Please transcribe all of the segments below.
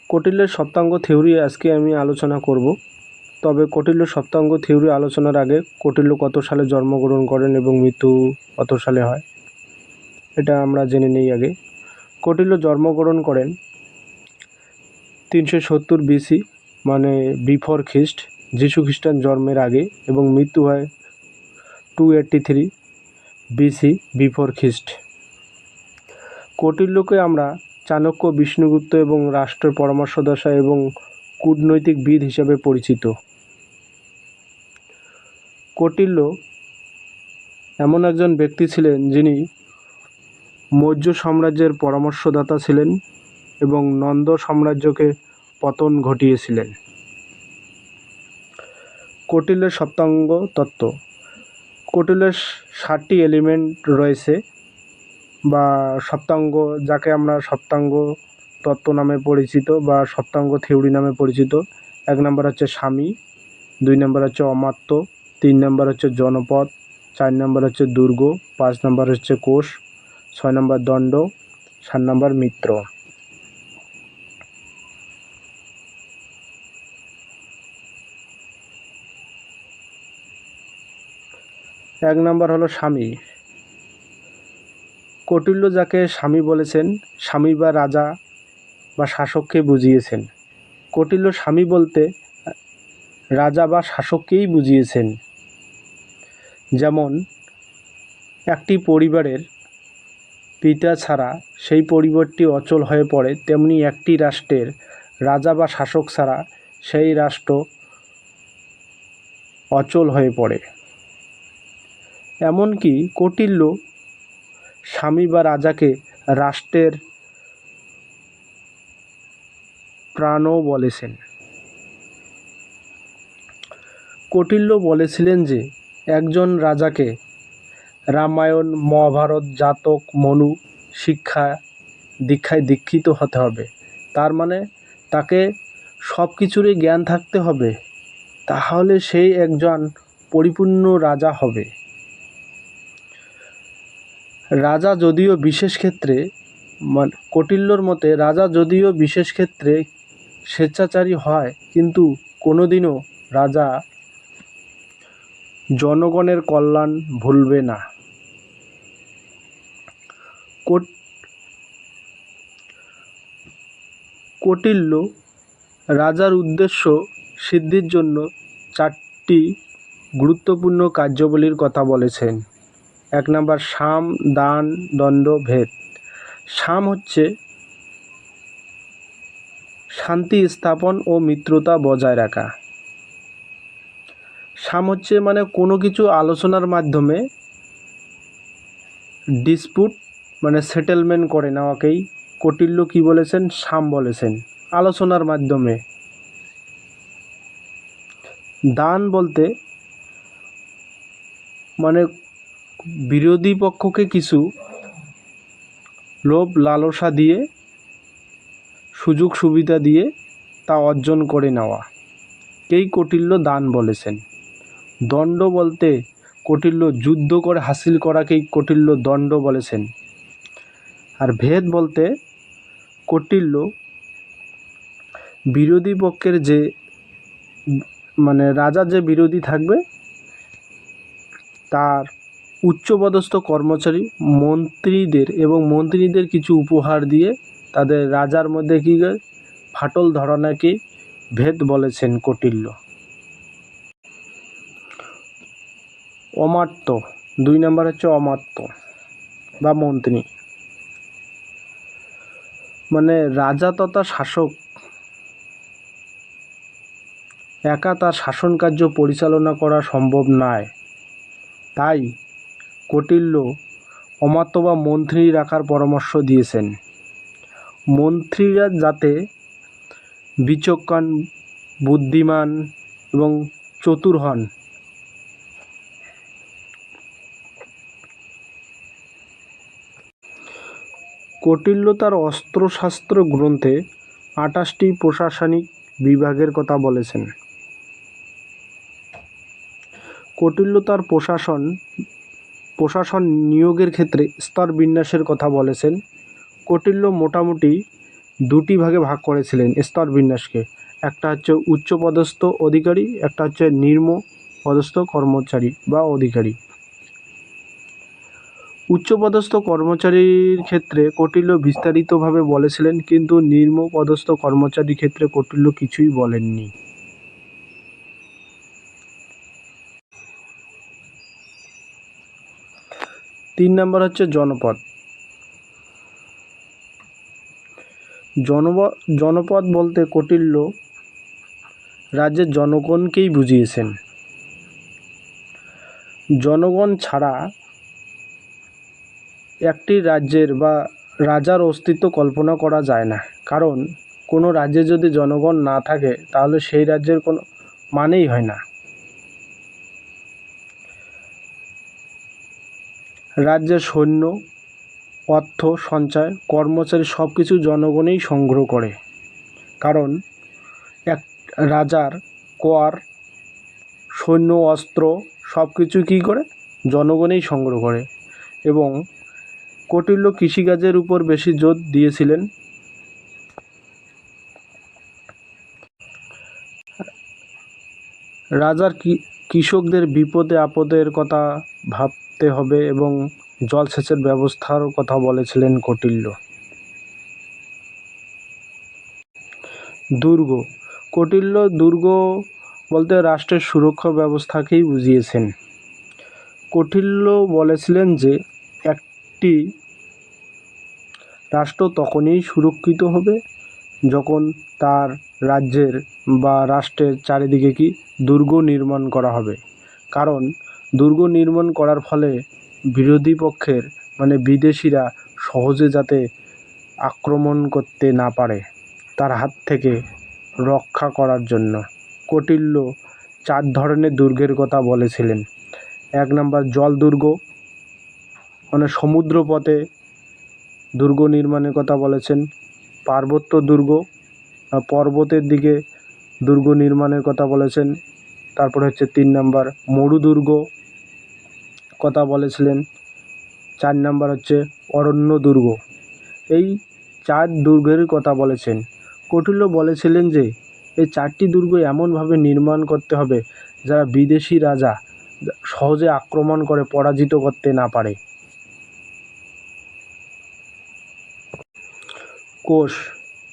কৌটিল্যের সপ্তাঙ্গ theory আজকে আমি আলোচনা করব। তবে কৌটিল্য সপ্তাঙ্গ থিওরি আলোচনার আগে কৌটিল্য কত সালে জন্মগ্রহণ করেন এবং মৃত্যু কত সালে হয় এটা আমরা জেনে নেই আগে। কৌটিল্য জন্মগ্রহণ করেন 370 BC মানে বিফোর খ্রিস্ট, যীশু খ্রিস্টান জন্মের আগে, এবং মৃত্যু হয় 283 BC বিফোর খ্রিস্ট। কৌটিল্যকে আমরা চাণক্য, বিষ্ণুগুপ্ত এবং রাষ্ট্রের পরামর্শদাতা এবং কূটনৈতিকবিদ হিসেবে পরিচিত। কৌটিল্য এমন একজন ব্যক্তি ছিলেন যিনি মৌর্য সাম্রাজ্যের পরামর্শদাতা ছিলেন এবং নন্দ সাম্রাজ্যকে পতন ঘটিয়েছিলেন। কৌটিল্যের সপ্তাঙ্গ তত্ত্ব। কৌটিল্যের 7টি এলিমেন্ট রয়েছে বা সপ্তাঙ্গ, যাকে আমরা সপ্তাঙ্গ তত্ত্ব নামে পরিচিত বা সপ্তাঙ্গ থিওরি নামে পরিচিত। 1 নম্বর হচ্ছে স্বামী, 2 নম্বর হচ্ছে অমাত্য, 3 নম্বর হচ্ছে জনপদ, 4 নম্বর হচ্ছে দুর্গ, 5 নম্বর হচ্ছে কোষ, 6 নম্বর দণ্ড, 7 নম্বর মিত্র। এক নম্বর হলো স্বামী। কৌটিল্য যাকে স্বামী বলেছেন, স্বামী বা রাজা বা শাসককে বুঝিয়েছেন। কৌটিল্য স্বামী বলতে রাজা বা শাসককেই বুঝিয়েছেন। যেমন একটি পরিবারের পিতা ছাড়া সেই পরিবারটি অচল হয়ে পড়ে, তেমনি একটি রাষ্ট্রের রাজা বা শাসক ছাড়া সেই রাষ্ট্র অচল হয়ে পড়ে। এমনকি কৌটিল্য স্বামী বা রাজাকে রাষ্ট্রের প্রাণও বলেছেন। কৌটিল্য বলেছিলেন যে একজন রাজাকে রামায়ণ, মহাভারত, জাতক, মনু দীক্ষায় দীক্ষিত হতে হবে। তার মানে তাকে সব কিছুরই জ্ঞান থাকতে হবে, তাহলে সেই একজন পরিপূর্ণ রাজা হবে। রাজা যদিও বিশেষ ক্ষেত্রে, কৌটিল্যর মতে রাজা যদিও বিশেষ ক্ষেত্রে স্বেচ্ছাচারী হয়, কিন্তু কোনোদিনও রাজা জনগণের কল্যাণ ভুলবে না। কৌটিল্য রাজার উদ্দেশ্য সিদ্ধির জন্য 4টি গুরুত্বপূর্ণ কার্যাবলীর কথা বলেছেন। 1 নম্বর সাম, দান, দণ্ড, ভেদ। সাম হচ্ছে শান্তি স্থাপন ও মিত্রতা বজায় রাখা। সাম হচ্ছে মানে কোনো কিছু আলোচনার মাধ্যমে ডিসপুট মানে সেটেলমেন্ট করে নেওয়াকেই কৌটিল্য কি বলেছেন? সাম বলেছেন, আলোচনার মাধ্যমে। দান বলতে মানে বিরোধী পক্ষকে কিছু লোভ লালসা দিয়ে, সুযোগ সুবিধা দিয়ে তা অর্জন করে নেওয়া কেই কৌটিল্য দান বলেছেন। দণ্ড বলতে কৌটিল্য যুদ্ধ করে হাসিল করাকেই কৌটিল্য দণ্ড বলেছেন। আর ভেদ বলতে কৌটিল্য বিরোধী পক্ষের যে রাজার যে বিরোধী থাকবে তার উচ্চপদস্থ কর্মচারী মন্ত্রীদের কিছু উপহার দিয়ে তাদের রাজার মধ্যে কি ফাটল ধরানোকে ভেদ বলেছেন কৌটিল্য। অমাত্য, 2 নম্বর হচ্ছে অমাত্য বা মন্ত্রী, রাজা তথা শাসক একা তার শাসন কার্য পরিচালনা করা সম্ভব নয়। তাই কৌটিল্য অমাত্য বা মন্ত্রী রাখার পরামর্শ দিয়েছেন। মন্ত্রীরা যাতে বিচক্ষণ, বুদ্ধিমান এবং চতুর হন। কৌটিল্য তার অস্ত্রশাস্ত্র গ্রন্থে 28টি প্রশাসনিক বিভাগের কথা বলেছেন। কৌটিল্য তার প্রশাসন নিয়োগের ক্ষেত্রে স্তর বিন্যাসের কথা বলেছেন। কৌটিল্য মোটামুটি দুটি ভাগে ভাগ করেছিলেন স্তর বিন্যাসকে। একটা হচ্ছে উচ্চপদস্থ অধিকারী, একটা হচ্ছে নিম্ন পদস্থ কর্মচারী বা অধিকারী। উচ্চপদস্থ কর্মচারীর ক্ষেত্রে কৌটিল্য বিস্তারিতভাবে বলেছিলেন, কিন্তু নিম্ন পদস্থ কর্মচারীর ক্ষেত্রে কৌটিল্য কিছুই বলেননি। 3 নম্বর হচ্ছে জনপদ। জনপদ বলতে কৌটিল্য রাজ্যের জনগণকেই বুঝিয়েছেন। জনগণ ছাড়া একটি রাজ্যের বা রাজার অস্তিত্ব কল্পনা করা যায় না, কারণ কোনো রাজ্যে যদি জনগণ না থাকে তাহলে সেই রাজ্যের কোনো মানেই হয় না। রাজ্যের সৈন্য, অর্থ সঞ্চয়, কর্মচারী সব কিছু জনগণই সংগ্রহ করে, কারণ এক রাজার কর, সৈন্য, অস্ত্র সব কিছু কী করে জনগণই সংগ্রহ করে। এবং কৌটিল্য কৃষিকাজের উপর বেশি জোর দিয়েছিলেন। রাজার কৃষকদের বিপদে আপদের কথা ভাবতে হবে এবং জলসেচের ব্যবস্থার কথা বলেছিলেন কৌটিল্য। দুর্গ। কৌটিল্য দুর্গ বলতে রাষ্ট্রের সুরক্ষা ব্যবস্থাকেই বুঝিয়েছেন। কৌটিল্য বলেছিলেন যে একটি রাষ্ট্র তখনই সুরক্ষিত হবে যখন তার রাজ্যের বা রাষ্ট্রের চারিদিকে কি দুর্গ নির্মাণ করা হবে, কারণ দুর্গ নির্মাণ করার ফলে বিরোধী পক্ষের মানে বিদেশিরা সহজে যাতে আক্রমণ করতে না পারে তার হাত থেকে রক্ষা করার জন্য কৌটিল্য 4 ধরনের দুর্গের কথা বলেছিলেন। 1 নম্বর জল দুর্গ, মানে সমুদ্রপথে দুর্গ নির্মাণের কথা বলেছেন। পার্বত্য দুর্গ, পর্বতের দিকে দুর্গ নির্মাণের কথা বলেছেন। তারপরে হচ্ছে 3 নম্বর মরুদুর্গ কথা বলেছিলেন। 4 নম্বর হচ্ছে অরণ্য দুর্গ। এই 4 দুর্গের কথা বলেছেন। কৌটিল্য বলেছিলেন যে এই 4টি দুর্গ এমনভাবে নির্মাণ করতে হবে যারা বিদেশি রাজা সহজে আক্রমণ করে পরাজিত করতে না পারে। কোষ।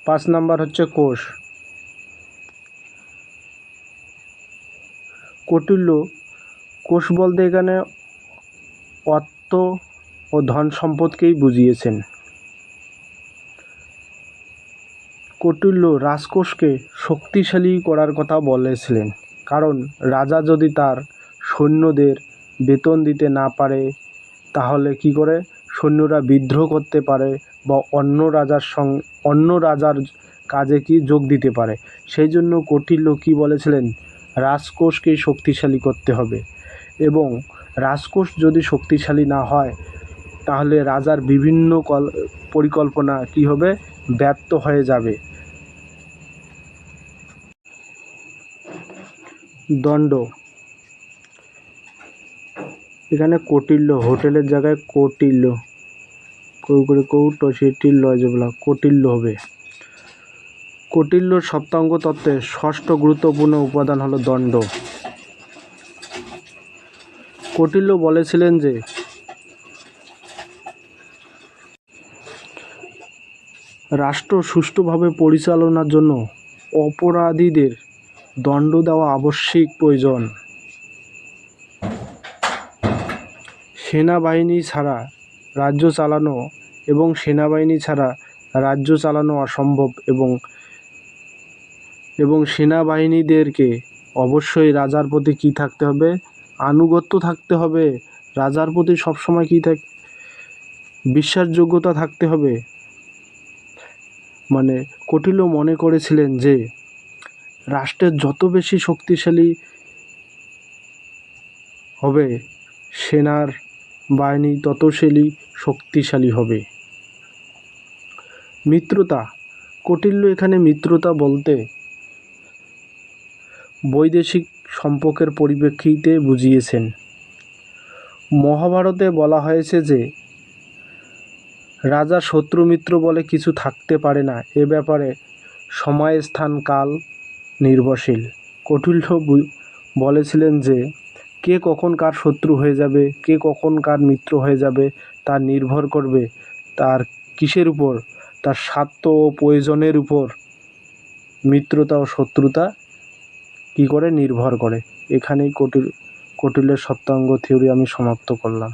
5 নম্বর হচ্ছে কোষ। কৌটিল্য কোষ বলতে এখানে অর্থ ও ধন সম্পদকেই বুঝিয়েছেন। কৌটিল্য রাজকোষকে শক্তিশালী করার কথা বলেছিলেন, কারণ রাজা যদি তার সৈন্যদের বেতন দিতে না পারে তাহলে কি করে সৈন্যরা বিদ্রোহ করতে পারে বা অন্য রাজার কাজে কি যোগ দিতে পারে। সেই জন্য কৌটিল্য কি বলেছিলেন, রাজকোষকেই শক্তিশালী করতে হবে, এবং রাজকোষ যদি শক্তিশালী না হয় তাহলে রাজার বিভিন্ন পরিকল্পনা কি হবে, ব্যর্থ হয়ে যাবে। দণ্ড। এখানে কৌটিল্য, হোটেলের জায়গায় কৌটিল্য, কৌটিল্য হবে। কৌটিল্যর সপ্তাঙ্গ তত্ত্বের 6ষ্ঠ গুরুত্বপূর্ণ উপাদান হলো দণ্ড। কৌটিল্য বলেছিলেন যে রাষ্ট্র সুষ্ঠুভাবে পরিচালনার জন্য অপরাধীদের দণ্ড দেওয়া আবশ্যিক প্রয়োজন। সেনাবাহিনী ছাড়া রাজ্য চালানো অসম্ভব, এবং সেনাবাহিনীদেরকে অবশ্যই রাজার প্রতি কী থাকতে হবে, আনুগত্য থাকতে হবে। রাজার প্রতি সবসময় কী বিশ্বাসযোগ্যতা থাকতে হবে। মানে কৌটিল্য মনে করেছিলেন যে রাষ্ট্রের যত বেশি শক্তিশালী হবে সেনার বাহিনী তত শক্তিশালী হবে। মিত্রতা। কৌটিল্য এখানে মিত্রতা বলতে বৈদেশিক সম্পর্কের পরিপ্রেক্ষিতে বুঝিয়েছেন। মহাভারতে বলা হয়েছে যে রাজা শত্রু মিত্র বলে কিছু থাকতে পারে না, এ ব্যাপারে সময় স্থান কাল নির্ভরশীল। কৌটিল্য বলেছিলেন যে কে কখন কার শত্রু হয়ে যাবে, কে কখন কার মিত্র হয়ে যাবে তা নির্ভর করবে তার কিসের উপর, তার স্বার্থ ও প্রয়োজনের উপর মিত্রতা ও শত্রুতা কী করে নির্ভর করে। এখানেই কৌটিল্যের সপ্তাঙ্গ থিওরি আমি সমাপ্ত করলাম।